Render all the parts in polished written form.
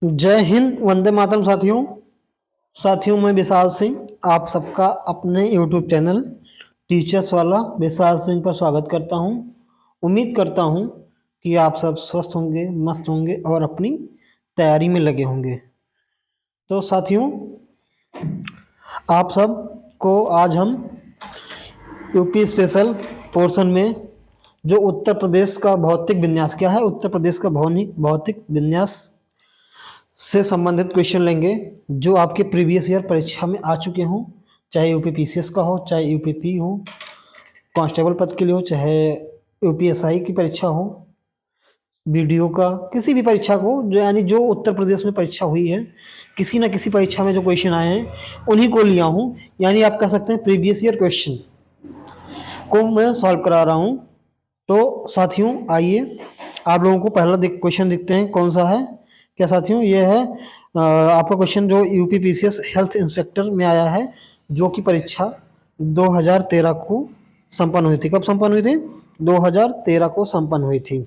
जय हिंद, वंदे मातरम साथियों। मैं विशाल सिंह आप सबका अपने यूट्यूब चैनल टीचर्स वाला विशाल सिंह पर स्वागत करता हूं। उम्मीद करता हूं कि आप सब स्वस्थ होंगे, मस्त होंगे और अपनी तैयारी में लगे होंगे। तो साथियों, आप सब को आज हम यूपी स्पेशल पोर्शन में जो उत्तर प्रदेश का भौतिक विन्यास क्या है, उत्तर प्रदेश का भौतिक विन्यास से संबंधित क्वेश्चन लेंगे जो आपके प्रीवियस ईयर परीक्षा में आ चुके हों, चाहे यूपी पीसीएस का हो, चाहे यूपीपी हो, कांस्टेबल पद के लिए हो, चाहे यूपीएसआई की परीक्षा हो, बीडीओ का, किसी भी परीक्षा को जो यानी जो उत्तर प्रदेश में परीक्षा हुई है, किसी न किसी परीक्षा में जो क्वेश्चन आए हैं उन्हीं को लिया हूँ। यानी आप कह सकते हैं प्रीवियस ईयर क्वेश्चन को मैं सॉल्व करा रहा हूँ। तो साथियों आइए आप लोगों को पहला क्वेश्चन देखते हैं कौन सा है। क्या साथियों, ये है आपका क्वेश्चन जो यूपी पीसीएस हेल्थ इंस्पेक्टर में आया है, जो कि परीक्षा 2013 को संपन्न हुई थी। कब संपन्न हुई थी? 2013 को संपन्न हुई थी।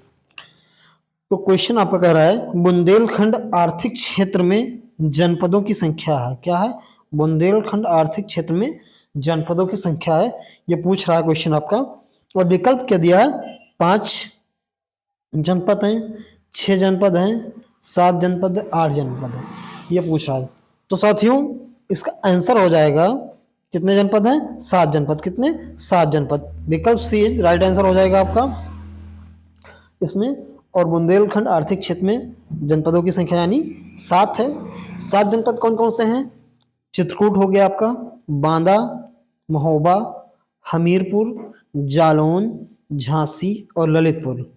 तो क्वेश्चन आपका कह रहा है बुंदेलखंड आर्थिक क्षेत्र में जनपदों की संख्या है। क्या है? बुंदेलखंड आर्थिक क्षेत्र में जनपदों की संख्या है, ये पूछ रहा है क्वेश्चन आपका। और विकल्प क्या दिया है? 5 जनपद हैं, 6 जनपद हैं, 7 जनपद, 8 जनपद हैं, ये पूछ रहा है। तो साथियों इसका आंसर हो जाएगा, कितने जनपद हैं? 7 जनपद। कितने? 7 जनपद। विकल्प सी राइट आंसर हो जाएगा आपका इसमें। और बुंदेलखंड आर्थिक क्षेत्र में जनपदों की संख्या यानी 7 है। 7 जनपद कौन कौन से हैं? चित्रकूट हो गया आपका, बांदा, महोबा, हमीरपुर, जालौन, झांसी और ललितपुर,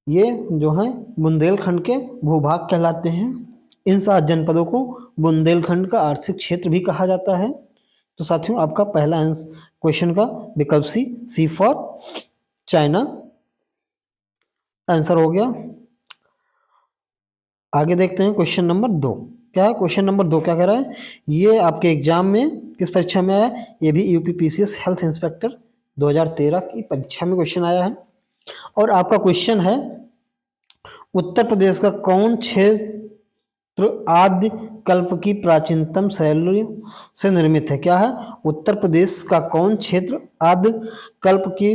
ये जो हैं बुंदेलखंड के भूभाग कहलाते हैं। इन 7 जनपदों को बुंदेलखंड का आर्थिक क्षेत्र भी कहा जाता है। तो साथियों आपका पहला आंसर क्वेश्चन का विकल्प सी फॉर चाइना आंसर हो गया। आगे देखते हैं क्वेश्चन नंबर 2। क्या है क्वेश्चन नंबर 2? क्या कह रहा है? ये आपके एग्जाम में किस परीक्षा में आया? ये भी यूपी पीसीएस हेल्थ इंस्पेक्टर 2013 की परीक्षा में क्वेश्चन आया है। और आपका क्वेश्चन है उत्तर प्रदेश का कौन क्षेत्र आदि कल्प की प्राचीनतम शैली से निर्मित है? क्या है? उत्तर प्रदेश का कौन क्षेत्र आदि कल्प की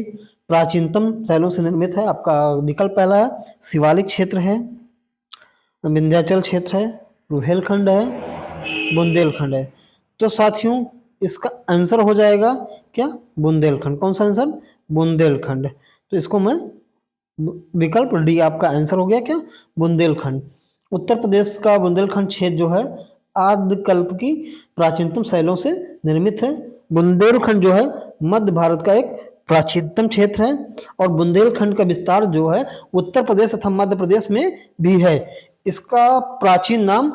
प्राचीनतम शैलियों से निर्मित है? आपका विकल्प पहला है शिवालिक क्षेत्र है, विंध्याचल क्षेत्र है, रुहेलखंड है, बुंदेलखंड है। तो साथियों इसका आंसर हो जाएगा क्या? बुंदेलखंड। कौन सा आंसर? बुंदेलखंड। तो इसको मैं विकल्प डी आपका आंसर हो गया क्या? बुंदेलखंड। उत्तर प्रदेश का बुंदेलखंड क्षेत्र जो है आदिकल्प की प्राचीनतम शैलियों से निर्मित है। बुंदेलखंड जो है मध्य भारत का एक प्राचीनतम क्षेत्र है और बुंदेलखंड का विस्तार जो है उत्तर प्रदेश तथा मध्य प्रदेश में भी है। इसका प्राचीन नाम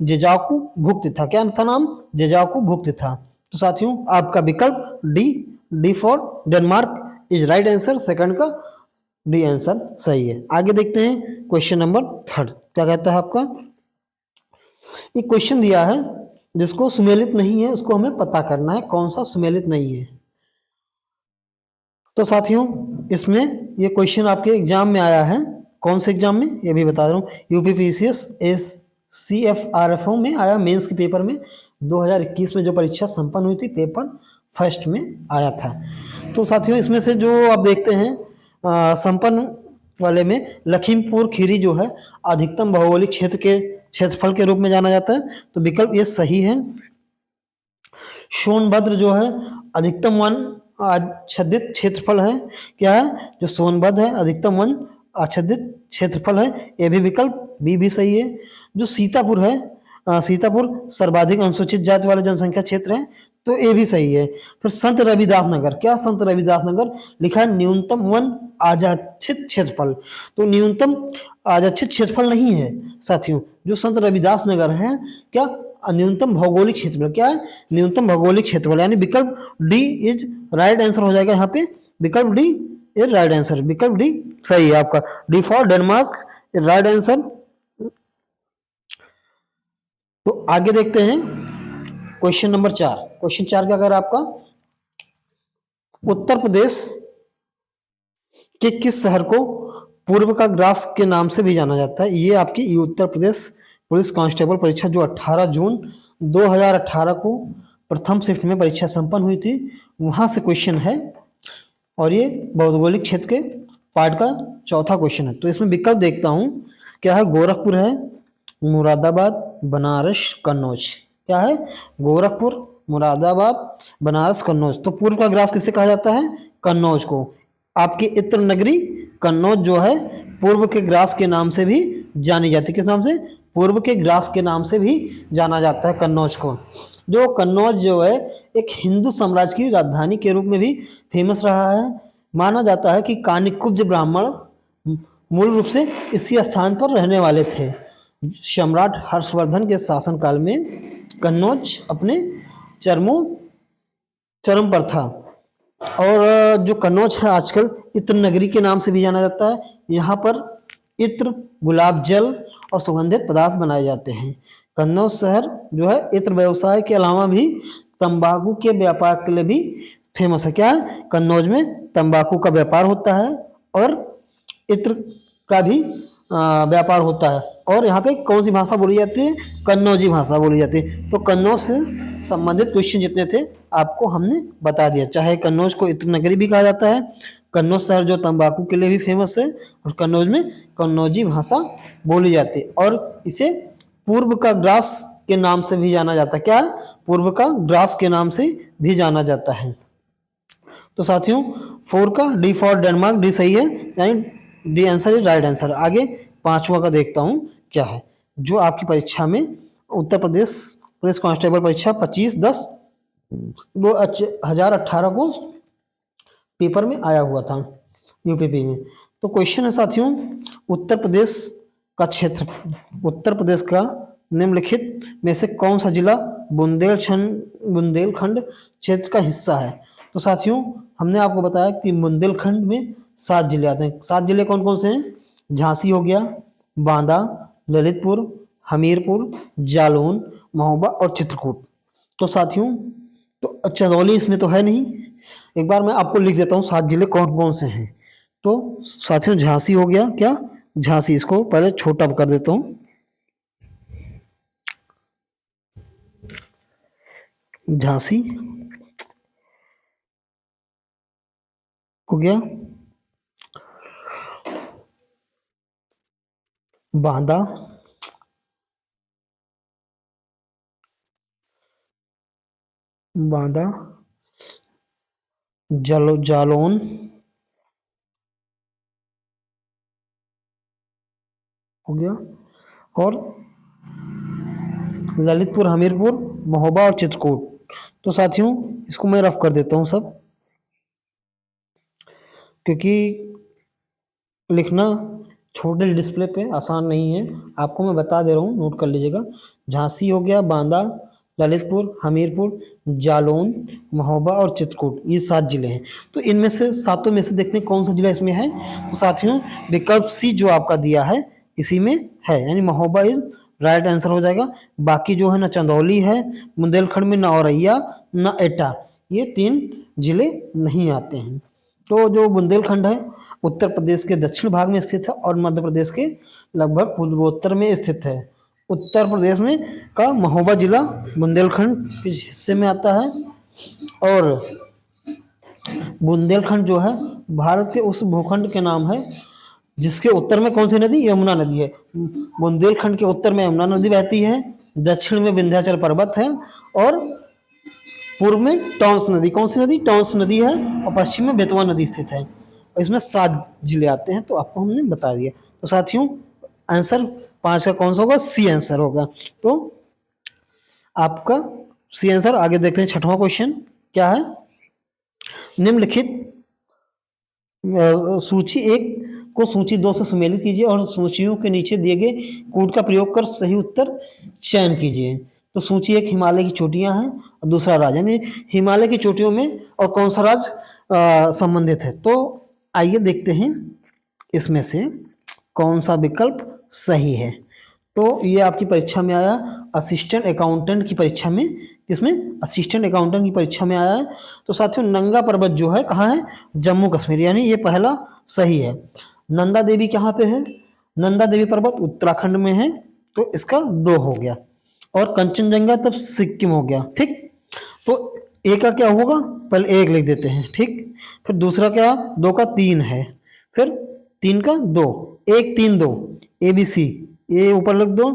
जेजाकू भुक्त था। क्या था नाम? जेजाकू भुक्त था। तो साथियों आपका विकल्प D for Denmark is right answer. Second का डी आंसर सही है। आगे देखते हैं क्वेश्चन नंबर 3। क्या कहता है आपका? एक क्वेश्चन दिया है जिसको सुमेलित नहीं है उसको हमें पता करना है कौन सा सुमेलित नहीं है। तो साथियों इसमें ये क्वेश्चन आपके एग्जाम में आया है। कौन से एग्जाम में? ये भी बता रहा हूँ, यूपी पीसीएस CFRFO में आया, मेंस के पेपर में 2021 में जो परीक्षा संपन्न हुई थी, पेपर फर्स्ट में आया था। तो साथियों इसमें से जो आप देखते हैं संपन्न वाले में लखीमपुर खीरी जो है अधिकतम भौगोलिक क्षेत्र के क्षेत्रफल के रूप में जाना जाता है, तो विकल्प ये सही है। सोनभद्र जो है अधिकतम वन आच्छादित क्षेत्रफल है। क्या है? जो सोनभद्र है अधिकतम वन आच्छादित क्षेत्रफल है, ये भी विकल्प बी भी सही है। जो सीतापुर है सीतापुर सर्वाधिक अनुसूचित जाति वाला जनसंख्या क्षेत्र है, तो ये भी सही है। फिर संत रविदास नगर, क्या संत रविदास नगर लिखा है न्यूनतम वन आरक्षित क्षेत्रफल, तो न्यूनतम आरक्षित क्षेत्रफल नहीं है साथियों। जो संत रविदास नगर है क्या? न्यूनतम भौगोलिक क्षेत्रफल। क्या है? न्यूनतम भौगोलिक क्षेत्रफल, यानी विकल्प डी इज राइट आंसर हो जाएगा यहाँ पे। विकल्प डी इज राइट आंसर। विकल्प डी सही है आपका। D for Denmark right answer. तो आगे देखते हैं क्वेश्चन नंबर 4। क्वेश्चन 4 क्या कह रहा है आपका? उत्तर प्रदेश के किस शहर को पूर्व का ग्रास के नाम से भी जाना जाता है? ये आपकी उत्तर प्रदेश पुलिस कांस्टेबल परीक्षा जो 18 जून 2018 को प्रथम शिफ्ट में परीक्षा संपन्न हुई थी, वहां से क्वेश्चन है और ये भौगोलिक क्षेत्र के पार्ट का चौथा क्वेश्चन है। तो इसमें विकल्प देखता हूं, क्या है, गोरखपुर है, मुरादाबाद, बनारस, कन्नौज। क्या है, गोरखपुर, मुरादाबाद, बनारस, कन्नौज। तो पूर्व का ग्रास किसे कहा जाता है, कन्नौज को। आपकी इत्र नगरी कन्नौज जो है पूर्व के ग्रास के नाम से भी जानी जाती है। किस नाम से, पूर्व के ग्रास के नाम से भी जाना जाता है कन्नौज को। जो कन्नौज जो है एक हिंदू साम्राज्य की राजधानी के रूप में भी फेमस रहा है। माना जाता है कि कानिकुब्ज ब्राह्मण मूल रूप से इसी स्थान पर रहने वाले थे। सम्राट हर्षवर्धन के शासनकाल में कन्नौज अपने चरम पर था। और जो कन्नौज है आजकल इत्र नगरी के नाम से भी जाना जाता है। यहाँ पर इत्र, गुलाब जल और सुगंधित पदार्थ बनाए जाते हैं। कन्नौज शहर जो है इत्र व्यवसाय के अलावा भी तंबाकू के व्यापार के लिए भी फेमस है। क्या है, कन्नौज में तंबाकू का व्यापार होता है और इत्र का भी व्यापार होता है। और यहाँ पे कौन सी भाषा बोली जाती है, कन्नौजी भाषा बोली जाती है। तो कन्नौज से संबंधित क्वेश्चन जितने थे आपको हमने बता दिया। चाहे कन्नौज को इत्र नगरी भी कहा जाता है, कन्नौज शहर जो तंबाकू के लिए भी फेमस है, और कन्नौज में कन्नौजी भाषा बोली जाती है। और इसे पूर्व का ग्रास के नाम से भी जाना जाता है। क्या है, पूर्व का ग्रास के नाम से भी जाना जाता है। तो साथियों 4 का डी फॉर डेनमार्क, डी सही है, यानी D answer is right answer. आगे 5वां का देखता हूं क्या है, जो आपकी परीक्षा में उत्तर प्रदेश पुलिस कांस्टेबल परीक्षा 25/10/2018 को पेपर में आया हुआ था यूपीपी में। तो क्वेश्चन है साथियों, उत्तर प्रदेश का क्षेत्र, उत्तर प्रदेश का निम्नलिखित में से कौन सा जिला बुंदेलखंड क्षेत्र का हिस्सा है। तो साथियों हमने आपको बताया कि बुंदेलखंड में 7 जिले आते हैं। 7 जिले कौन कौन से हैं, झांसी हो गया, बांदा, ललितपुर, हमीरपुर, जालौन, महोबा और चित्रकूट। तो साथियों तो चंदौली इसमें तो है नहीं, एक बार मैं आपको लिख देता हूँ 7 जिले कौन कौन से हैं। तो साथियों झांसी हो गया, क्या, झांसी, इसको पहले छोटा कर देता हूँ, झांसी हो गया, बांदा, जालौन हो गया, और ललितपुर, हमीरपुर, महोबा और चित्रकूट। तो साथियों इसको मैं रफ कर देता हूँ सब, क्योंकि लिखना छोटे डिस्प्ले पे आसान नहीं है। आपको मैं बता दे रहा हूँ, नोट कर लीजिएगा। झांसी हो गया, बांदा, ललितपुर, हमीरपुर, जालौन, महोबा और चित्रकूट, ये 7 जिले हैं। तो इनमें से सातों में से देखते हैं कौन सा जिला इसमें है। तो साथियों विकल्प सी जो आपका दिया है इसी में है, यानी महोबा इज राइट आंसर हो जाएगा। बाकी जो है ना चंदौली है, बुंदेलखंड में ना औरैया ना एटा, ये 3 जिले नहीं आते हैं। तो जो बुंदेलखंड है उत्तर प्रदेश के दक्षिण भाग में स्थित है और मध्य प्रदेश के लगभग पूर्वोत्तर में स्थित है। उत्तर प्रदेश में का महोबा जिला बुंदेलखंड के हिस्से में आता है। और बुंदेलखंड जो है भारत के उस भूखंड के नाम है जिसके उत्तर में कौन सी नदी, यमुना नदी है। बुंदेलखंड के उत्तर में यमुना नदी बहती है, दक्षिण में विंध्याचल पर्वत है, और पूर्व में टॉन्स नदी, कौन सी नदी, टॉन्स नदी है, और पश्चिम में बेतवा नदी स्थित है। और इसमें 7 जिले आते हैं, तो आपको हमने बता दिया। तो साथियों आंसर 5 का कौन सा होगा, सी आंसर होगा। तो आपका सी आंसर। आगे देखते हैं 6वां क्वेश्चन क्या है, निम्नलिखित सूची 1 को सूची 2 से सम्मिलित कीजिए और सूचियों के नीचे दिए गए कोड का प्रयोग कर सही उत्तर चयन कीजिए। तो सूची 1 हिमालय की चोटियां हैं और दूसरा राज्य, यानी हिमालय की चोटियों में और कौन सा राज्य संबंधित है। तो आइए देखते हैं इसमें से कौन सा विकल्प सही है। तो ये आपकी परीक्षा में आया असिस्टेंट अकाउंटेंट की परीक्षा में, किसमें, असिस्टेंट अकाउंटेंट की परीक्षा में आया है। तो साथियों नंगा पर्वत जो है कहाँ है, जम्मू कश्मीर, यानी ये पहला सही है। नंदा देवी कहाँ पे है, नंदा देवी पर्वत उत्तराखंड में है। तो इसका 2 हो गया। और कंचनजंगा तब सिक्किम हो गया। ठीक, तो ए का क्या होगा, पहले एक लिख देते हैं। ठीक, फिर दूसरा क्या, 2 का 3 है, फिर 3 का 2, 1 3 2, ए बी सी, ए ऊपर लिख दो,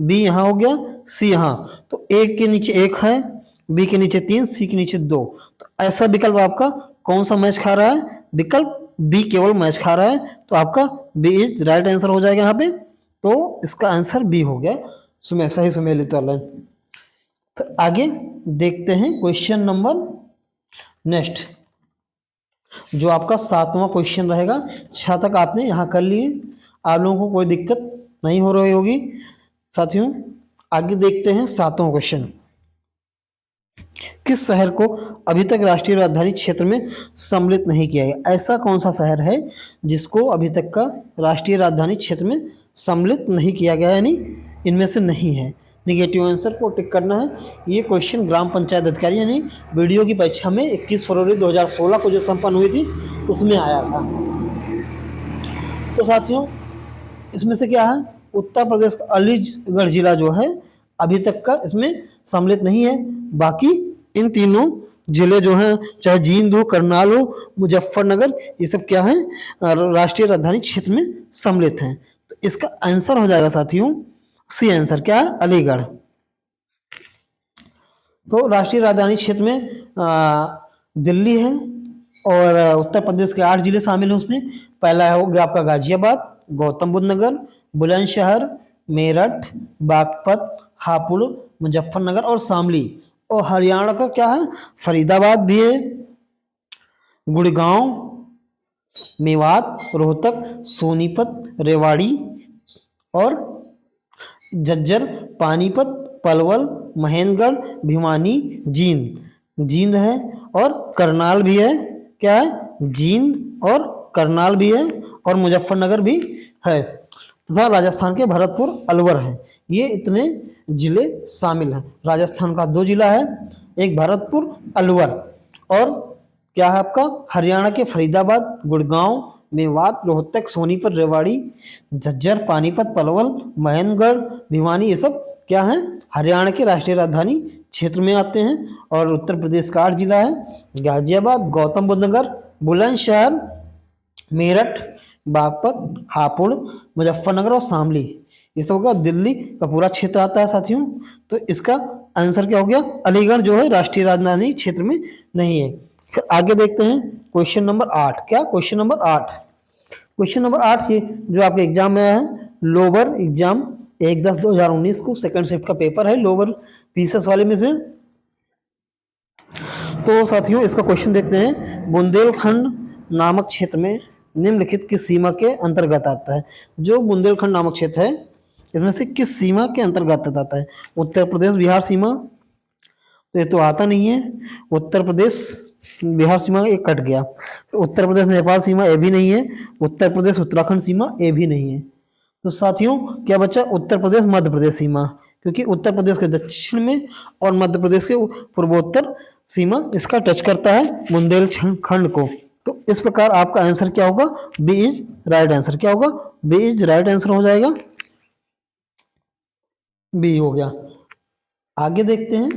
बी यहाँ हो गया, सी यहाँ, तो एक के नीचे 1 है, बी के नीचे 3, सी के नीचे 2। तो ऐसा विकल्प आपका कौन सा मैच खा रहा है, विकल्प बी केवल मैच खा रहा है, तो आपका बी इज राइट आंसर हो जाएगा यहाँ पे। तो इसका आंसर बी हो गया, सुमेश, सही सुमेलित वाला। फिर आगे देखते हैं क्वेश्चन नंबर नेक्स्ट, जो आपका 7वां क्वेश्चन रहेगा। 6 तक आपने यहाँ कर लिए, आप लोगों को कोई दिक्कत नहीं हो रही होगी साथियों। आगे देखते हैं 7वां क्वेश्चन। किस शहर को अभी तक राष्ट्रीय राजधानी क्षेत्र में सम्मिलित नहीं किया गया? ऐसा कौन सा शहर है जिसको अभी तक का राष्ट्रीय राजधानी क्षेत्र में सम्मिलित नहीं किया गया, यानी इनमें से नहीं है? निगेटिव आंसर को टिक करना है। ये क्वेश्चन ग्राम पंचायत अधिकारी यानी वीडियो की परीक्षा में 21 फरवरी 2016 को जो संपन्न हुई थी उसमें आया था। तो साथियों इसमें से क्या है, उत्तर प्रदेश का अलीगढ़ जिला जो है अभी तक का इसमें सम्मिलित नहीं है। बाकी इन तीनों जिले जो हैं, चाहे जींद हो, करनाल हो, मुजफ्फरनगर, ये सब क्या है, राष्ट्रीय राजधानी क्षेत्र में सम्मिलित हैं। तो इसका आंसर हो जाएगा साथियों सी आंसर, क्या है, अलीगढ़। तो राष्ट्रीय राजधानी क्षेत्र में दिल्ली है और उत्तर प्रदेश के 8 जिले शामिल हैं उसमें। पहला हो गया आपका गाजियाबाद, गौतम बुद्ध नगर, बुलंदशहर, मेरठ, बागपत, हापुड़, मुजफ्फरनगर और शामली। और हरियाणा का क्या है, फरीदाबाद भी है, गुड़गांव, मेवात, रोहतक, सोनीपत, रेवाड़ी और झज्जर, पानीपत, पलवल, महेंद्रगढ़, भिवानी, जींद है और करनाल भी है। क्या है, जींद और करनाल भी है और मुजफ्फरनगर भी है तथा राजस्थान के भरतपुर, अलवर है। ये इतने जिले शामिल हैं। राजस्थान का 2 जिला है, एक भरतपुर, अलवर, और क्या है आपका हरियाणा के फरीदाबाद, गुड़गांव, मेवात, रोहतक, सोनीपत, रेवाड़ी, झज्जर, पानीपत, पलवल, महेंद्रगढ़, भिवानी, ये सब क्या है, हरियाणा के राष्ट्रीय राजधानी क्षेत्र में आते हैं। और उत्तर प्रदेश का 8 जिला है, गाजियाबाद, गौतम बुद्ध नगर, बुलंदशहर, मेरठ, बागपत, हापुड़, मुजफ्फरनगर और शामली। ये सब होगा दिल्ली का पूरा क्षेत्र आता है साथियों। तो इसका आंसर क्या हो गया, अलीगढ़ जो है राष्ट्रीय राजधानी क्षेत्र में नहीं है। फिर आगे देखते हैं क्वेश्चन नंबर 8। क्या, क्वेश्चन नंबर 8, क्वेश्चन नंबर 8 ये जो आपके एग्जाम में आया है, लोअर एग्जाम 1/10/2019 को सेकंड शिफ्ट का पेपर है, लोअर पीसेस वाले में से। तो साथियों इसका क्वेश्चन देखते हैं, बुंदेलखंड नामक क्षेत्र में निम्नलिखित किस सीमा के अंतर्गत आता है? जो बुंदेलखंड नामक क्षेत्र है इसमें से किस सीमा के अंतर्गत आता है? उत्तर प्रदेश बिहार सीमा, तो ये तो आता नहीं है। उत्तर प्रदेश बिहार सीमा एक कट गया। उत्तर प्रदेश नेपाल सीमा, ये भी नहीं है। उत्तर प्रदेश उत्तराखंड सीमा, ये भी नहीं है। तो साथियों क्या बचा, उत्तर प्रदेश मध्य प्रदेश सीमा, क्योंकि उत्तर प्रदेश के दक्षिण में और मध्य प्रदेश के पूर्वोत्तर सीमा इसका टच करता है बुंदेलखंड को। तो इस प्रकार आपका आंसर क्या होगा, बी इज राइट आंसर। क्या होगा, बी इज राइट आंसर हो जाएगा, बी हो गया। आगे देखते हैं,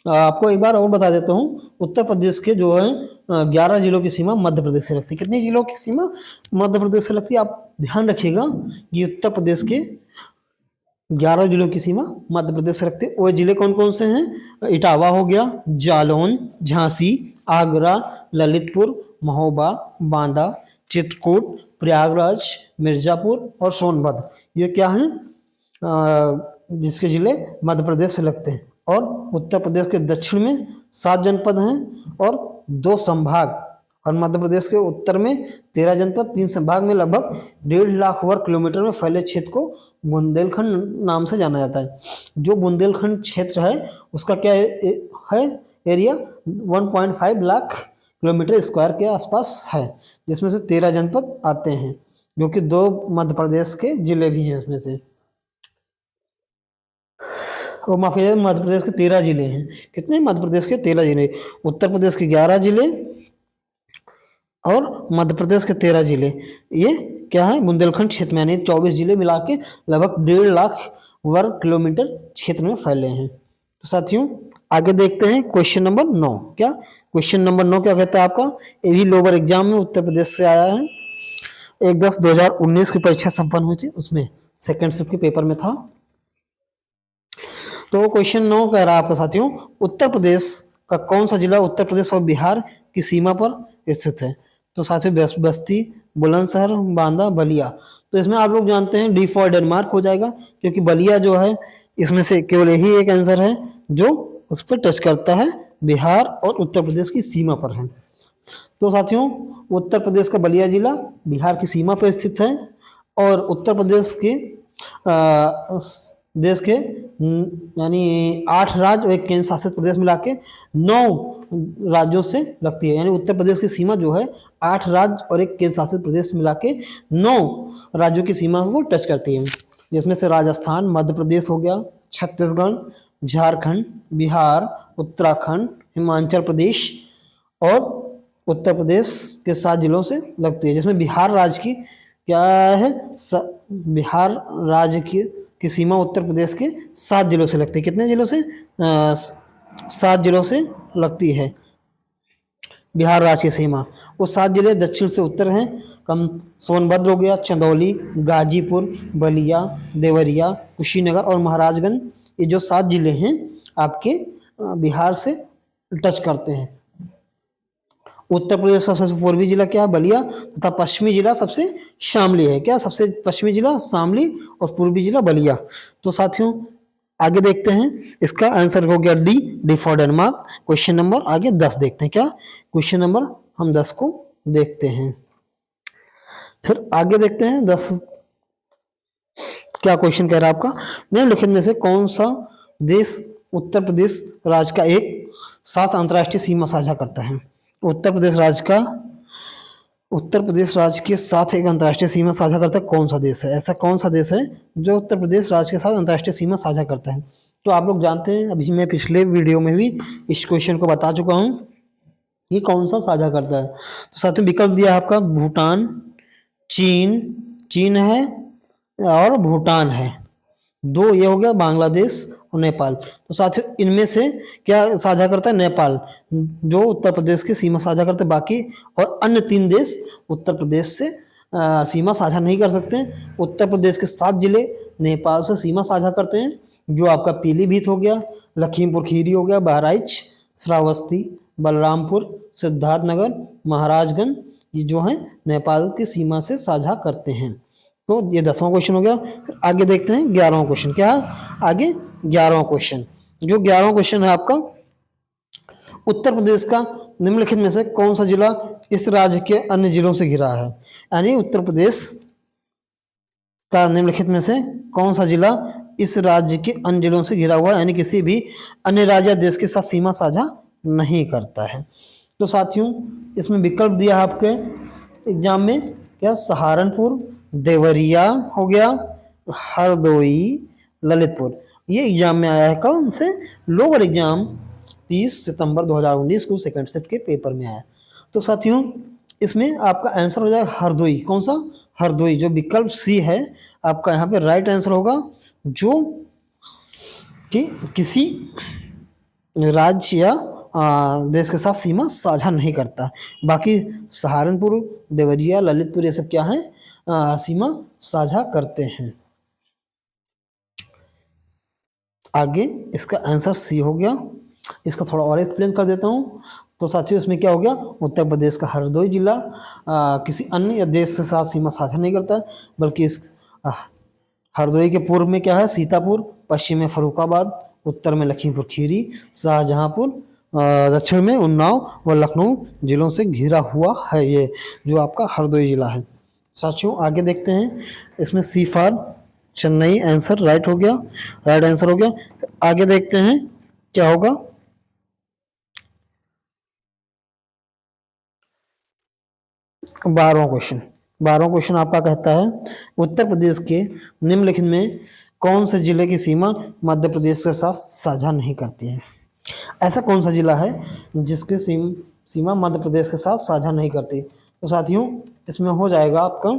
आपको एक बार और बता देता हूँ, उत्तर प्रदेश के जो है 11 जिलों की सीमा मध्य प्रदेश से लगती है। कितनी जिलों की सीमा मध्य प्रदेश से लगती है? आप ध्यान रखिएगा कि उत्तर प्रदेश के 11 जिलों की सीमा मध्य प्रदेश से लगती है। वो जिले कौन कौन से हैं, इटावा हो गया, जालौन, झांसी, आगरा, ललितपुर, महोबा, बांदा, चित्रकूट, प्रयागराज, मिर्जापुर और सोनभद्र। ये क्या है, जिसके जिले मध्य प्रदेश से लगते हैं। और उत्तर प्रदेश के दक्षिण में 7 जनपद हैं और 2 संभाग, और मध्य प्रदेश के उत्तर में 13 जनपद, 3 संभाग में लगभग 1.5 लाख वर्ग किलोमीटर में फैले क्षेत्र को बुंदेलखंड नाम से जाना जाता है। जो बुंदेलखंड क्षेत्र है उसका क्या है, एरिया 1.5 लाख किलोमीटर स्क्वायर के आसपास है, जिसमें से 13 जनपद आते हैं, जो कि 2 मध्य प्रदेश के जिले भी हैं उसमें से। और माफ कीजिए, मध्य प्रदेश के 13 जिले हैं। कितने, मध्य प्रदेश के 13 जिले, उत्तर प्रदेश के 11 जिले और मध्य प्रदेश के 13 जिले, ये क्या है, बुंदेलखंड क्षेत्र में, यानी 24 जिले मिला के लगभग 1.5 लाख वर्ग किलोमीटर क्षेत्र में फैले हैं। तो साथियों आगे देखते हैं क्वेश्चन नंबर 9। क्या क्वेश्चन नंबर 9 क्या कहता है आपका, ये भी लोअर एग्जाम में उत्तर प्रदेश से आया है। 1/10/2019 की परीक्षा संपन्न हुई थी, उसमें सेकंड शिफ्ट के पेपर में था। तो क्वेश्चन 9 कह रहा है आपका साथियों, उत्तर प्रदेश का कौन सा जिला उत्तर प्रदेश और बिहार की सीमा पर स्थित है। तो साथियों बस्ती, बुलंदशहर, बांदा, बलिया। तो इसमें आप लोग जानते हैं डी फॉर डेनमार्क हो जाएगा, क्योंकि बलिया जो है इसमें से केवल यही एक आंसर है जो उस पर टच करता है, बिहार और उत्तर प्रदेश की सीमा पर है। तो साथियों उत्तर प्रदेश का बलिया जिला बिहार की सीमा पर स्थित है और उत्तर प्रदेश के देश के यानी 8 राज्य और एक केंद्र शासित प्रदेश मिला के 9 राज्यों से लगती है। यानी उत्तर प्रदेश की सीमा जो है 8 राज्य और एक केंद्र शासित प्रदेश मिला के 9 राज्यों की सीमा को टच करती है, जिसमें से राजस्थान, मध्य प्रदेश हो गया, छत्तीसगढ़, झारखंड, बिहार, उत्तराखंड, हिमाचल प्रदेश और उत्तर प्रदेश के 7 जिलों से लगती है, जिसमें बिहार राज्य की क्या है, बिहार राज्य की सीमा उत्तर प्रदेश के 7 जिलों से लगती है। कितने जिलों से? 7 जिलों से लगती है बिहार राज्य की सीमा। वो 7 जिले दक्षिण से उत्तर हैं, कम सोनभद्र हो गया, चंदौली, गाजीपुर, बलिया, देवरिया, कुशीनगर और महाराजगंज। ये जो 7 जिले हैं आपके बिहार से टच करते हैं। उत्तर प्रदेश का सबसे पूर्वी जिला क्या है? बलिया, तथा पश्चिमी जिला सबसे शामली है। क्या सबसे पश्चिमी जिला शामली और पूर्वी जिला बलिया। तो साथियों आगे देखते हैं, इसका आंसर हो गया D for Denmark. Question number आगे 10 देखते हैं। क्या क्वेश्चन नंबर हम 10 को देखते हैं, फिर आगे देखते हैं 10 क्या क्वेश्चन कह रहा है आपका, निम्नलिखित में से कौन सा देश उत्तर प्रदेश राज्य का एक साथ अंतर्राष्ट्रीय सीमा साझा करता है। उत्तर प्रदेश राज्य के साथ एक अंतर्राष्ट्रीय सीमा साझा करता है, कौन सा देश है? ऐसा कौन सा देश है जो उत्तर प्रदेश राज्य के साथ अंतर्राष्ट्रीय सीमा साझा करता है? तो आप लोग जानते हैं, अभी मैं पिछले वीडियो में भी इस क्वेश्चन को बता चुका हूं, ये कौन सा साझा करता है। तो साथियों विकल्प दिया है आपका भूटान, चीन है और भूटान है, 2 ये हो गया, बांग्लादेश और नेपाल। तो साथियों इनमें से क्या साझा करता है? नेपाल, जो उत्तर प्रदेश की सीमा साझा करते हैं। बाकी और अन्य 3 देश उत्तर प्रदेश से सीमा साझा नहीं कर सकते। उत्तर प्रदेश के 7 जिले नेपाल से सीमा साझा करते हैं, जो आपका पीलीभीत हो गया, लखीमपुर खीरी हो गया, बहराइच, श्रावस्ती, बलरामपुर, सिद्धार्थनगर, महाराजगंज, ये जो है नेपाल की सीमा से साझा करते हैं। तो ये 10वां क्वेश्चन हो गया। फिर आगे देखते हैं 11वां क्वेश्चन। क्या आगे 11वां क्वेश्चन, जो 11वां क्वेश्चन है आपका, उत्तर प्रदेश का निम्नलिखित में से कौन सा जिला इस राज्य के अन्य जिलों से घिरा है। यानी उत्तर प्रदेश का निम्नलिखित में से कौन सा जिला इस राज्य के अन्य जिलों से घिरा हुआ है, यानी किसी भी अन्य राज्य या देश के साथ सीमा साझा नहीं करता है। तो साथियों इसमें विकल्प दिया है आपके एग्जाम में, क्या सहारनपुर, देवरिया हो गया, हरदोई, ललितपुर। ये एग्जाम में आया है, कौन से? लोअर एग्जाम 30 सितंबर 2019 को सेकंड शिफ्ट के पेपर में आया। तो साथियों इसमें आपका आंसर हो जाएगा हरदोई। कौन सा? हरदोई, जो विकल्प सी है आपका यहाँ पे राइट आंसर होगा, जो कि किसी राज्य या देश के साथ सीमा साझा नहीं करता। बाकी सहारनपुर, देवरिया, ललितपुर ये सब क्या है, सीमा साझा करते हैं। आगे इसका आंसर सी हो गया। इसका थोड़ा और एक्सप्लेन कर देता हूँ। तो साथियों इसमें क्या हो गया, उत्तर प्रदेश का हरदोई जिला किसी अन्य देश के साथ सीमा साझा नहीं करता, बल्कि इस हरदोई के पूर्व में क्या है, सीतापुर, पश्चिम में फर्रुखाबाद, उत्तर में लखीमपुर खीरी, शाहजहांपुर, दक्षिण में उन्नाव व लखनऊ जिलों से घिरा हुआ है, ये जो आपका हरदोई जिला है। साथियों आगे देखते हैं, इसमें सी फॉर चेन्नई आंसर राइट हो गया, राइट आंसर हो गया। आगे देखते हैं क्या होगा, 12वां क्वेश्चन आपका कहता है, उत्तर प्रदेश के निम्नलिखित में कौन से जिले की सीमा मध्य प्रदेश के साथ साझा नहीं करती है। ऐसा कौन सा जिला है जिसकी सीमा मध्य प्रदेश के साथ साझा नहीं करती। तो साथियों इसमें हो जाएगा आपका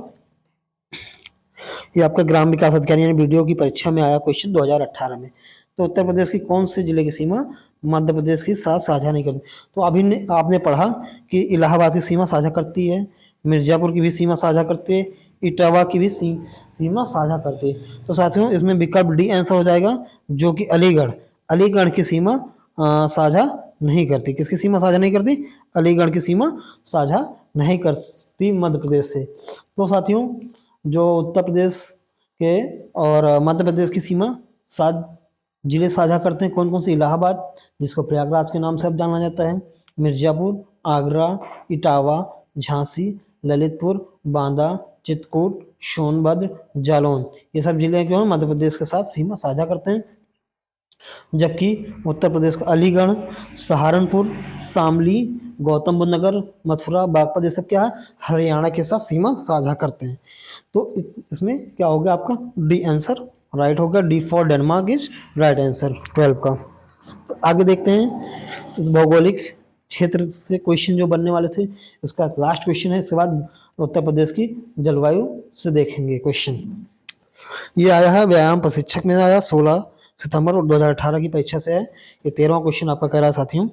ये आपका ग्राम विकास अधिकारी यानी वीडियो की परीक्षा में आया क्वेश्चन 2018 में। तो उत्तर प्रदेश की कौन से जिले की सीमा मध्य प्रदेश के साथ साझा नहीं करती? तो अभी आपने पढ़ा कि इलाहाबाद की सीमा साझा करती है, मिर्जापुर की भी सीमा साझा करती है, इटावा की भी सीमा साझा करती है। तो साथियों इसमें विकल्प डी आंसर हो जाएगा, जो कि अलीगढ़ अलीगढ़ की सीमा साझा नहीं करती। किसकी सीमा साझा नहीं करती? अलीगढ़ की सीमा साझा नहीं करती मध्य प्रदेश से। तो साथियों जो उत्तर प्रदेश के और मध्य प्रदेश की सीमा सात जिले साझा करते हैं, कौन कौन से? इलाहाबाद, जिसको प्रयागराज के नाम से अब जाना जाता है, मिर्जापुर, आगरा, इटावा, झांसी, ललितपुर, बांदा, चित्रकूट, सोनभद्र, जालौन, ये सब जिले क्यों मध्य प्रदेश के साथ सीमा साझा करते हैं। जबकि उत्तर प्रदेश का अलीगढ़, सहारनपुर, शामली, गौतम बुद्ध नगर, मथुरा, बागपत, ये सब क्या है? हरियाणा के साथ सीमा साझा करते हैं। तो इसमें क्या हो गया आपका? डी आंसर राइट होगा। D for Denmark is right answer 12 का। तो आगे देखते हैं इस भौगोलिक क्षेत्र से क्वेश्चन जो बनने वाले थे, इसका लास्ट क्वेश्चन है। इसके बाद उत्तर प्रदेश की जलवायु से देखेंगे क्वेश्चन। ये आया है व्यायाम प्रशिक्षक में, आया 16 सितंबर 2018 की परीक्षा से है। ये 13वां क्वेश्चन आपका कह रहा है साथियों।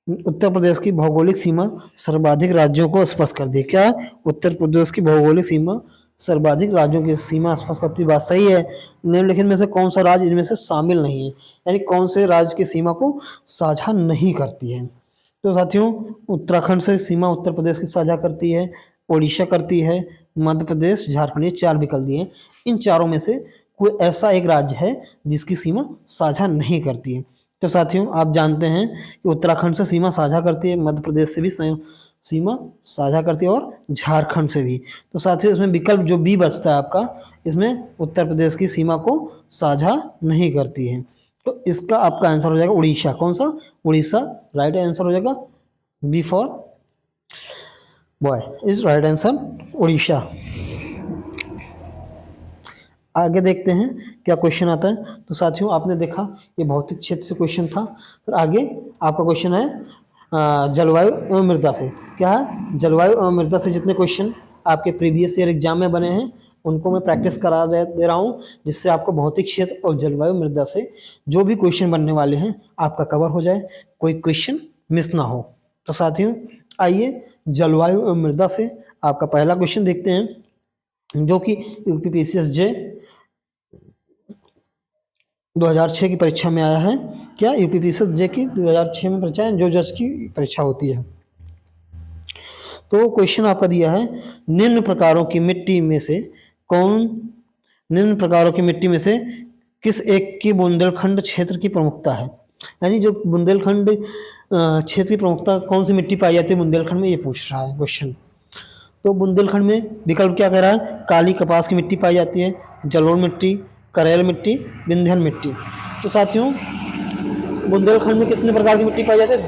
उत्तर प्रदेश की भौगोलिक सीमा सर्वाधिक राज्यों को स्पर्श कर दी। क्या? उत्तर प्रदेश की भौगोलिक सीमा सर्वाधिक राज्यों की सीमा स्पर्श करती। बात सही है। निम्नलिखित में से कौन सा राज्य इनमें से शामिल नहीं है, यानी कौन से राज्य की सीमा को साझा नहीं करती है? तो साथियों उत्तराखंड से सीमा उत्तर प्रदेश की साझा करती है, उड़ीसा करती है, मध्य प्रदेश, झारखंड, ये 4 विकल्प दिए हैं। इन चारों में से कोई ऐसा एक राज्य है जिसकी सीमा साझा नहीं करती है। तो साथियों आप जानते हैं कि उत्तराखंड से सीमा साझा करती है, मध्य प्रदेश से भी सीमा साझा करती है और झारखंड से भी। तो साथियों इसमें विकल्प जो बी बचता है आपका, इसमें उत्तर प्रदेश की सीमा को साझा नहीं करती है। तो इसका आपका आंसर हो जाएगा उड़ीसा। कौन सा? उड़ीसा राइट आंसर हो जाएगा। B for boy is right answer Orissa. आगे देखते हैं क्या क्वेश्चन आता है। तो साथियों आपने देखा ये भौतिक क्षेत्र से क्वेश्चन था। फिर आगे आपका क्वेश्चन है जलवायु एवं मृदा से। क्या है? जलवायु एवं मृदा से जितने क्वेश्चन आपके प्रीवियस ईयर एग्जाम में बने हैं उनको मैं प्रैक्टिस करा दे रहा हूँ, जिससे आपको भौतिक क्षेत्र और जलवायु मृदा से जो भी क्वेश्चन बनने वाले हैं आपका कवर हो जाए, कोई क्वेश्चन मिस ना हो। तो साथियों आइए जलवायु एवं मृदा से आपका पहला क्वेश्चन देखते हैं, जो कि यूपीपीसीएसजे 2006 की परीक्षा में आया है। क्या? यूपीपीसीएसजे की 2006 में परीक्षा है, जो जज की परीक्षा होती है। तो क्वेश्चन आपका दिया है निम्न प्रकारों की मिट्टी में से निम्न प्रकारों की मिट्टी में से किस एक की बुंदेलखंड क्षेत्र की प्रमुखता है? यानी जो बुंदेलखंड क्षेत्र की प्रमुखता कौन सी मिट्टी पाई जाती है बुंदेलखंड में, ये पूछ रहा है क्वेश्चन। तो बुंदेलखंड में विकल्प क्या कह रहा है? काली कपास की मिट्टी पाई जाती है, जलोढ़ मिट्टी, करेल मिट्टी, विंध्यन मिट्टी। तो साथियों बुंदेलखंड में कितने प्रकार की मिट्टी पाई जाती है?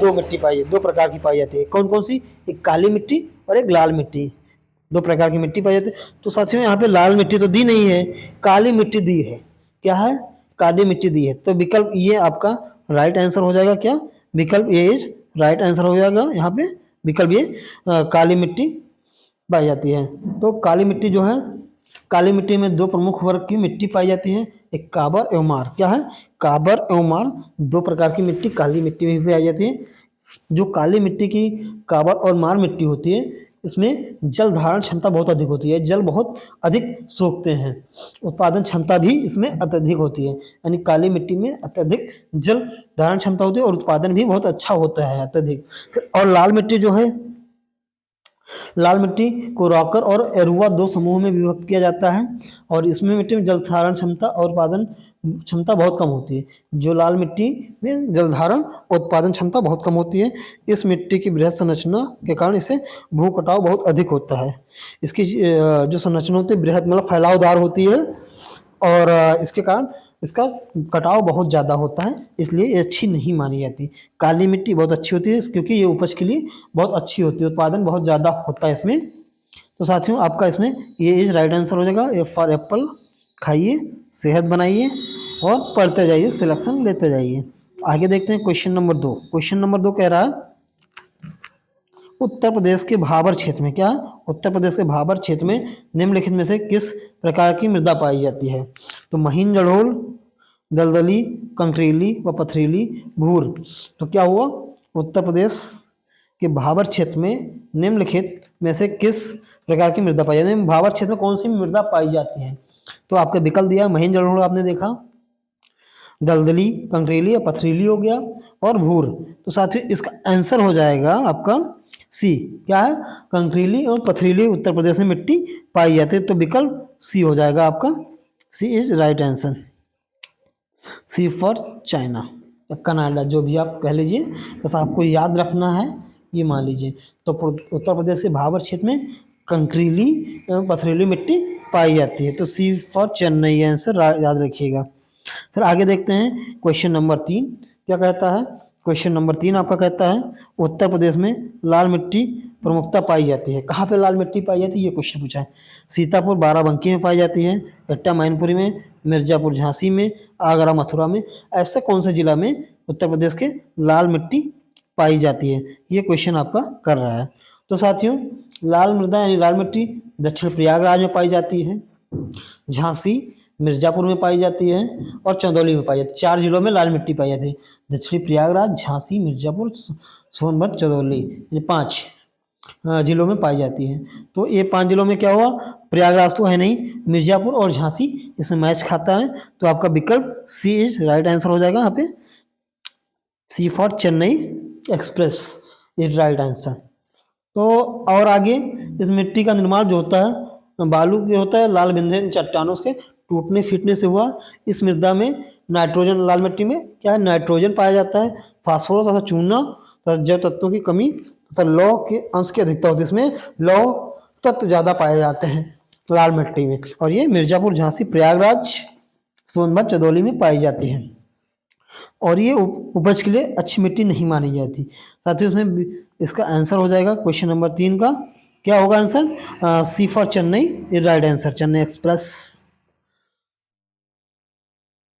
दो प्रकार की पाई जाती है। कौन कौन सी? एक काली मिट्टी और एक लाल मिट्टी। 2 प्रकार की मिट्टी पाई जाती है। तो साथियों यहाँ पे लाल मिट्टी तो दी नहीं है, काली मिट्टी दी है। क्या है? काली मिट्टी दी है। तो विकल्प ये आपका राइट आंसर हो जाएगा। क्या? विकल्प ये इज राइट आंसर हो जाएगा। यहाँ पे विकल्प ये काली मिट्टी पाई जाती है। तो काली मिट्टी जो है, काली मिट्टी में 2 प्रमुख वर्ग की मिट्टी पाई जाती है, एक काबर एवं मार। क्या है? काबर एवं मार 2 प्रकार की मिट्टी काली मिट्टी में भी पाई जाती है। जो काली मिट्टी की काबर और मार मिट्टी होती है, इसमें जल धारण क्षमता बहुत अधिक होती है, जल बहुत अधिक सोखते हैं, उत्पादन क्षमता भी इसमें अत्यधिक होती है। यानी काली मिट्टी में अत्यधिक जल धारण क्षमता होती है और उत्पादन भी बहुत अच्छा होता है अत्यधिक। और लाल मिट्टी जो है, लाल मिट्टी को रॉकर और एरुआ 2 समूह में विभक्त किया जाता है और इसमें मिट्टी में जल धारण क्षमता और उत्पादन क्षमता बहुत कम होती है। जो लाल मिट्टी में जल धारण और उत्पादन क्षमता बहुत कम होती है। इस मिट्टी की बृहद संरचना के कारण इसे भू कटाव बहुत अधिक होता है। इसकी जो संरचना होती है बृहद मतलब फैलावदार होती है और इसके कारण इसका कटाव बहुत ज़्यादा होता है, इसलिए ये अच्छी नहीं मानी जाती। काली मिट्टी बहुत अच्छी होती है क्योंकि ये उपज के लिए बहुत अच्छी होती है, उत्पादन बहुत ज़्यादा होता है इसमें। तो साथियों आपका इसमें ये इज राइट आंसर हो जाएगा। A for Apple. खाइए, सेहत बनाइए और पढ़ते जाइए, सिलेक्शन लेते जाइए। आगे देखते हैं क्वेश्चन नंबर 2। क्वेश्चन नंबर 2 कह रहा है उत्तर प्रदेश के भाबर क्षेत्र में, क्या उत्तर प्रदेश के भाबर क्षेत्र में निम्नलिखित में से किस प्रकार की मृदा पाई जाती है? तो महीन जलोढ़, दलदली, कंकरीली व पथरीली, भूर। तो क्या हुआ, उत्तर प्रदेश के भाबर क्षेत्र में निम्नलिखित में से किस प्रकार की मृदा पाई जाती है? भाबर क्षेत्र में कौन सी मृदा पाई जाती है? तो आपका विकल्प दिया महीन जलोढ़ आपने देखा, दलदली, कंकरीली या पथरीली हो गया, और भूर। तो साथियों इसका आंसर हो जाएगा आपका सी, क्या है, कंकरीली और पथरीली उत्तर प्रदेश में मिट्टी पाई जाती है। तो विकल्प सी हो जाएगा आपका, C is right answer, C for China या कनाडा, जो भी आप कह लीजिए, बस आपको याद रखना है, ये मान लीजिए। तो उत्तर प्रदेश के भाबर क्षेत्र में कंकरीली एवं पथरीली मिट्टी पाई जाती है। तो सी फॉर चेन्नई आंसर याद रखिएगा। फिर आगे देखते हैं क्वेश्चन नंबर 3 क्या कहता है। क्वेश्चन नंबर 3 आपका कहता है उत्तर प्रदेश में लाल मिट्टी प्रमुखता पाई जाती है। कहाँ पे लाल मिट्टी पाई जाती है, ये क्वेश्चन पूछा है। सीतापुर बाराबंकी में पाई जाती है, एट्टा मैनपुरी में, मिर्जापुर झांसी में, आगरा मथुरा में। ऐसा कौन से जिला में उत्तर प्रदेश के लाल मिट्टी पाई जाती है, ये क्वेश्चन आपका कर रहा है। तो साथियों लाल मृदा यानी लाल मिट्टी दक्षिण प्रयागराज में पाई जाती है, झांसी, मिर्जापुर में पाई जाती है और चंदौली में पाई जाती है। 4 जिलों में लाल मिट्टी पाई जाती है, दक्षिणी प्रयागराज, झांसी, मिर्जापुर, सोनभद्र, चंदौली, यानी 5 जिलों में पाई जाती है। तो ये 5 जिलों में क्या हुआ, प्रयागराज तो है नहीं, मिर्जापुर और झांसी इसमें मैच खाता है। तो आपका विकल्प सी इज राइट आंसर हो जाएगा, यहाँ पे C for Chennai Express is right answer. तो और आगे इस मिट्टी का निर्माण जो होता है बालू के होता है, लाल बिंदे चट्टानों के टूटने फीटने से हुआ। इस मृदा में नाइट्रोजन, लाल मिट्टी में क्या है, नाइट्रोजन पाया जाता है, फास्फोरस तथा चूना तथा जैव तत्वों की कमी तथा लौह के अंश की अधिकता होती है। इसमें लौह तत्व ज़्यादा पाए जाते हैं लाल मिट्टी में, और ये मिर्जापुर, झांसी, प्रयागराज, सोनभद्र, चंदौली में पाई जाती है। और ये उपज के लिए अच्छी मिट्टी नहीं मानी जाती। साथ ही उसमें इसका आंसर हो जाएगा क्वेश्चन नंबर 3 का, क्या होगा answer, C for Chennai is right answer, Chennai Express.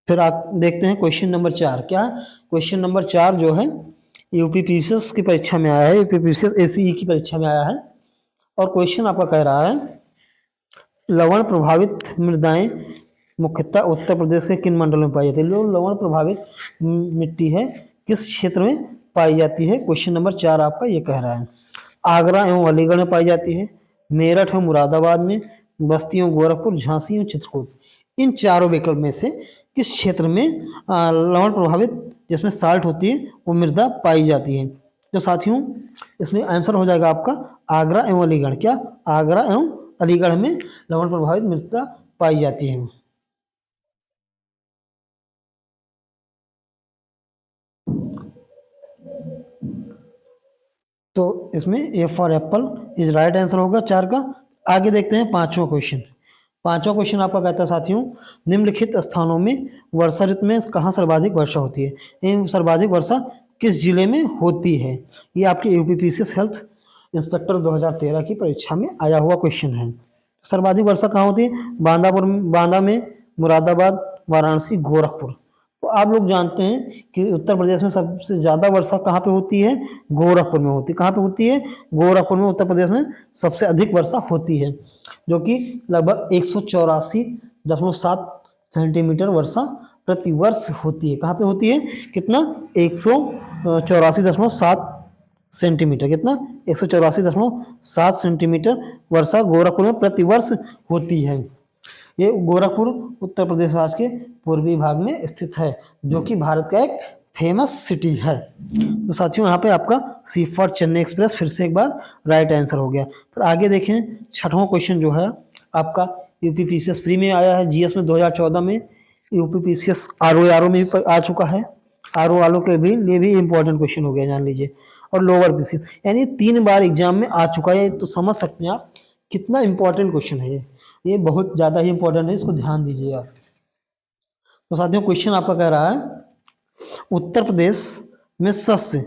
फिर आप देखते हैं क्वेश्चन नंबर 4 क्या, क्वेश्चन नंबर 4 जो है यूपीपीसीएस की परीक्षा में आया है, यूपीपीसीएस एसीई की परीक्षा में आया है। और क्वेश्चन आपका कह रहा है लवण प्रभावित मृदाएं मुख्यतः उत्तर प्रदेश के किन मंडलों में पाई जाती है? लवण प्रभावित मिट्टी है किस क्षेत्र में पाई जाती है? क्वेश्चन नंबर 4 आपका ये कह रहा है आगरा एवं अलीगढ़ में पाई जाती है, मेरठ एवं मुरादाबाद में, बस्ती एवं गोरखपुर, झांसी एवं चित्रकूट। इन चारों विकल्प में से किस क्षेत्र में लवण प्रभावित जिसमें साल्ट होती है वो मृदा पाई जाती है? तो साथियों इसमें आंसर हो जाएगा आपका आगरा एवं अलीगढ़। क्या, आगरा एवं अलीगढ़ में लवण प्रभावित मृदा पाई जाती है। तो इसमें A for Apple is right answer होगा 4 का। आगे देखते हैं 5वां क्वेश्चन। 5वां क्वेश्चन आपका कहता है साथियों निम्नलिखित स्थानों में वर्षा ऋतु में कहाँ सर्वाधिक वर्षा होती है? इन सर्वाधिक वर्षा किस जिले में होती है? ये आपके यूपीपीसीएस हेल्थ इंस्पेक्टर 2013 की परीक्षा में आया हुआ क्वेश्चन है। सर्वाधिक वर्षा कहाँ होती है? बांदा में, मुरादाबाद, वाराणसी, गोरखपुर। तो आप लोग जानते हैं कि उत्तर प्रदेश में सबसे ज़्यादा वर्षा कहाँ पे होती है? गोरखपुर में होती है। कहाँ पे होती है? गोरखपुर में उत्तर प्रदेश में सबसे अधिक वर्षा होती है, जो कि लगभग 184.7 सेंटीमीटर वर्षा प्रति वर्ष होती है। कहाँ पे होती है? कितना? 184.7 सेंटीमीटर। कितना? 184.7 सेंटीमीटर वर्षा गोरखपुर में प्रति वर्ष होती है। ये गोरखपुर उत्तर प्रदेश राज्य के पूर्वी भाग में स्थित है, जो कि भारत का एक फेमस सिटी है। तो साथियों यहाँ पे आपका सी फॉर चेन्नई एक्सप्रेस फिर से एक बार राइट आंसर हो गया। फिर आगे देखें 6वां क्वेश्चन जो है आपका यूपीपीसीएस प्री में आया है, जीएस में 2014 में, यूपीपीसीएस आरओ में भी आ चुका है। आरओ के भी लिए भी इंपॉर्टेंट क्वेश्चन हो गया, जान लीजिए। और लोअर पीसी यानी 3 बार एग्जाम में आ चुका है, तो समझ सकते हैं आप कितना इंपॉर्टेंट क्वेश्चन है ये बहुत ज़्यादा ही इंपॉर्टेंट है, इसको ध्यान दीजिए आप। तो साथियों क्वेश्चन आपका कह रहा है उत्तर प्रदेश में सस्य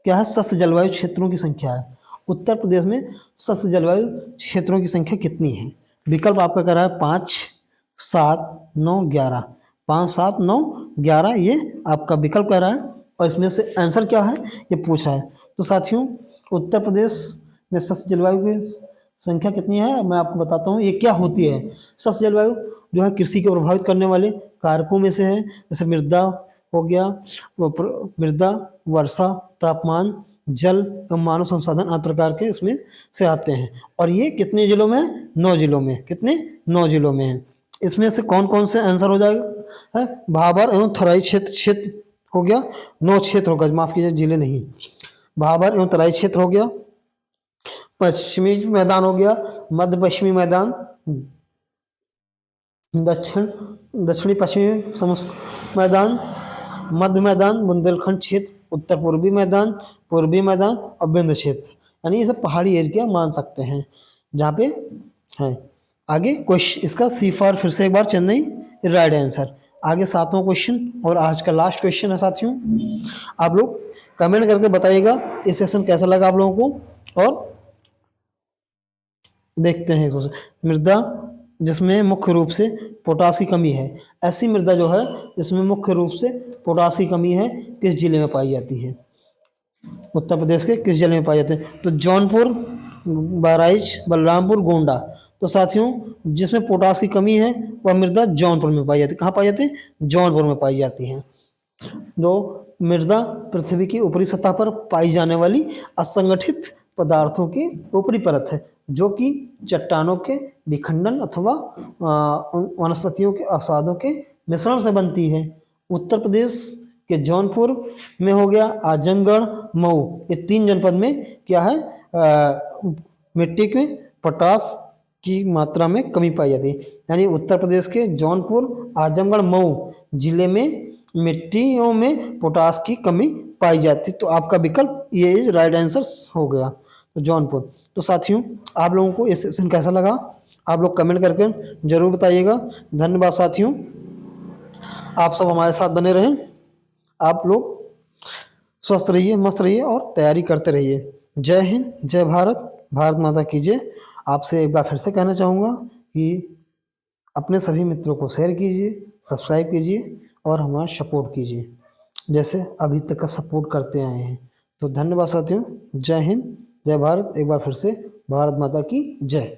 क्या है? सस्य जलवायु क्षेत्रों की संख्या है। उत्तर प्रदेश में सस्य जलवायु क्षेत्रों की संख्या कितनी है? विकल्प आपका कह रहा है 5, 7, 9, 11। 5, 7, 9, 11 ये आपका विकल्प कह रहा है। और इसमें से आंसर क्या है ये पूछ रहा है। तो साथियों उत्तर प्रदेश में सस्य जलवायु की संख्या कितनी है मैं आपको बताता हूँ। ये क्या होती है? सस्य जलवायु जो है कृषि को प्रभावित करने वाले कारकों में से है, जैसे मृदा हो गया, मृदा, वर्षा, तापमान, जल एवं मानव संसाधन आदि प्रकार के इसमें से आते हैं। और ये कितने जिलों में? 9 जिलों में। कितने? 9 जिलों में है। इसमें से कौन कौन से आंसर हो जाएगा? है भाबर एवं तराई क्षेत्र हो गया, 9 क्षेत्र होगा, माफ कीजिए जिले नहीं। भाबर एवं तराई क्षेत्र हो गया, पश्चिमी मैदान हो गया, मध्य पश्चिमी मैदान, दक्षिणी पश्चिमी मैदान, मध्य मैदान, बुंदेलखंड क्षेत्र, उत्तर पूर्वी मैदान, पूर्वी मैदान और विंध्य क्षेत्र। यानी ये सब पहाड़ी एरिया मान सकते हैं जहाँ पे है। आगे क्वेश्चन इसका सी फॉर फिर से एक बार चेन्नई राइट आंसर। आगे 7वां क्वेश्चन और आज का लास्ट क्वेश्चन है साथियों। आप लोग कमेंट करके बताइएगा ये सेशन कैसा लगा आप लोगों को। और देखते हैं मृदा जिसमें मुख्य रूप से पोटास की कमी है। ऐसी मृदा जो है जिसमें मुख्य रूप से पोटास की कमी है किस जिले में पाई जाती है? उत्तर प्रदेश के किस जिले में पाई जाती है? तो जौनपुर, बहराइच, बलरामपुर, गोंडा। तो साथियों जिसमें पोटास की कमी है वह मृदा जौनपुर में पाई जाती है। कहाँ पाई जाती है? जौनपुर में पाई जाती है। जो मृदा पृथ्वी की ऊपरी सतह पर पाई जाने वाली असंगठित पदार्थों की ऊपरी परत है, जो कि चट्टानों के विखंडन अथवा वनस्पतियों के अवसादों के मिश्रण से बनती है। उत्तर प्रदेश के जौनपुर में हो गया, आजमगढ़, मऊ, ये 3 जनपद में क्या है? मिट्टी में पोटास की मात्रा में कमी पाई जाती है। यानी उत्तर प्रदेश के जौनपुर, आजमगढ़, मऊ जिले में मिट्टियों में पोटास की कमी पाई जाती। तो आपका विकल्प ये राइट आंसर हो गया, तो जौनपुर। तो साथियों आप लोगों को ये सेशन कैसा लगा आप लोग कमेंट करके जरूर बताइएगा। धन्यवाद साथियों, आप सब हमारे साथ बने रहें। आप लोग स्वस्थ रहिए, मस्त रहिए और तैयारी करते रहिए। जय हिंद, जय भारत, भारत माता की जय। आपसे एक बार फिर से कहना चाहूँगा कि अपने सभी मित्रों को शेयर कीजिए, सब्सक्राइब कीजिए और हमारा सपोर्ट कीजिए जैसे अभी तक का सपोर्ट करते आए हैं। तो धन्यवाद साथियों, जय हिंद, जय भारत। एक बार फिर से भारत माता की जय।